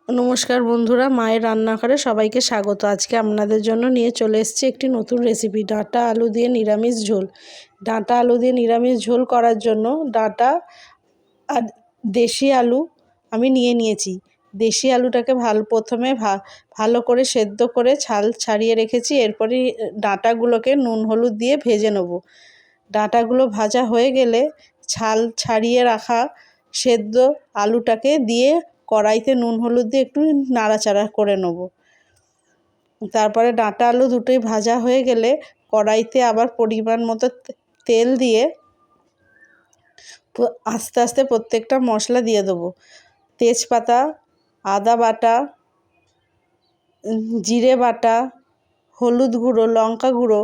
নমস্কার বন্ধুরা, মায়ের রান্নাঘরে সবাইকে স্বাগত। আজকে আপনাদের জন্য নিয়ে চলে এসেছি একটি নতুন রেসিপি, ডাঁটা আলু দিয়ে নিরামিষ ঝোল। ডাঁটা আলু দিয়ে নিরামিষ ঝোল করার জন্য ডাঁটা আর দেশি আলু আমি নিয়ে নিয়েছি। দেশি আলুটাকে প্রথমে ভালো করে সেদ্ধ করে ছাল ছাড়িয়ে রেখেছি। এরপরে ডাঁটাগুলোকে নুন হলুদ দিয়ে ভেজে নেব। ডাঁটাগুলো ভাজা হয়ে গেলে ছাল ছাড়িয়ে রাখা সেদ্ধ আলুটাকে দিয়ে কড়াইতে নুন হলুদ দিয়ে একটু নাড়াচাড়া করে নেব। তারপরে ডাঁটা আলু দুটোই ভাজা হয়ে গেলে কড়াইতে আবার পরিমাণ মতো তেল দিয়ে আস্তে আস্তে প্রত্যেকটা মশলা দিয়ে দেবো। তেজপাতা, আদা বাটা, জিরে বাটা, হলুদ গুঁড়ো, লঙ্কা গুঁড়ো,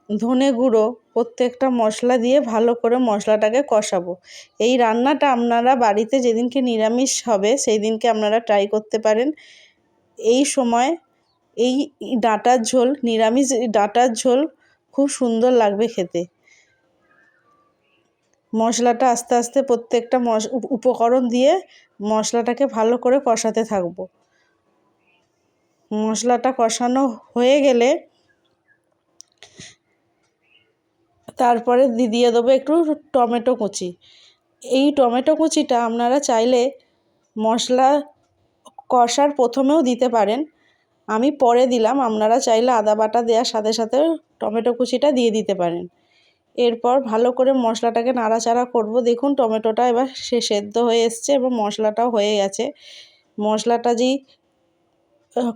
ধনে গুঁড়ো, প্রত্যেকটা মশলা দিয়ে ভালো করে মশলাটাকে কষাবো। এই রান্নাটা আপনারা বাড়িতে যেদিনকে নিরামিষ হবে সেই দিনকে আপনারা ট্রাই করতে পারেন। এই সময় এই ডাঁটার ঝোল, নিরামিষ ডাঁটার ঝোল খুব সুন্দর লাগবে খেতে। মশলাটা আস্তে আস্তে প্রত্যেকটা উপকরণ দিয়ে মশলাটাকে ভালো করে কষাতে থাকবো। মশলাটা কষানো হয়ে গেলে তারপরে দিয়ে দেবো একটু টমেটো কুচি। এই টমেটো কুচিটা আপনারা চাইলে মশলা কষার প্রথমেও দিতে পারেন, আমি পরে দিলাম। আপনারা চাইলে আদা বাটা দেওয়ার সাথে সাথে টমেটো কুচিটা দিয়ে দিতে পারেন। এরপর ভালো করে মশলাটাকে নাড়াচাড়া করব। দেখুন টমেটোটা এবার সেদ্ধ হয়ে এসছে এবং মশলাটাও হয়ে গেছে। মশলাটা যেই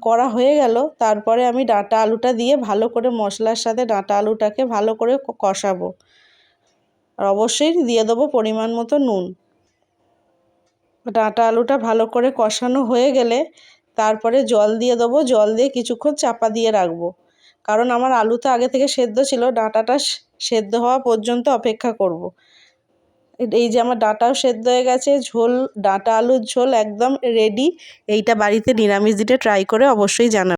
করা হয়ে গেল, তারপরে আমি ডাঁটা আলুটা দিয়ে ভালো করে মশলার সাথে ডাঁটা আলুটাকে ভালো করে কষাবো। আর অবশ্যই দিয়ে দেবো পরিমাণ মতো নুন। ডাঁটা আলুটা ভালো করে কষানো হয়ে গেলে তারপরে জল দিয়ে দেবো। জল দিয়ে কিছুক্ষণ চাপা দিয়ে রাখবো, কারণ আমার আলু তো আগে থেকে সেদ্ধ ছিল। ডাঁটাটা সেদ্ধ হওয়া পর্যন্ত অপেক্ষা করব। এই যে আমার ডাঁটাও সেদ্ধ হয়ে গেছে, ঝোল ডাঁটা আলুর ঝোল একদম রেডি। এইটা বাড়িতে নিরামিষ দিনে ট্রাই করে অবশ্যই জানাবেন।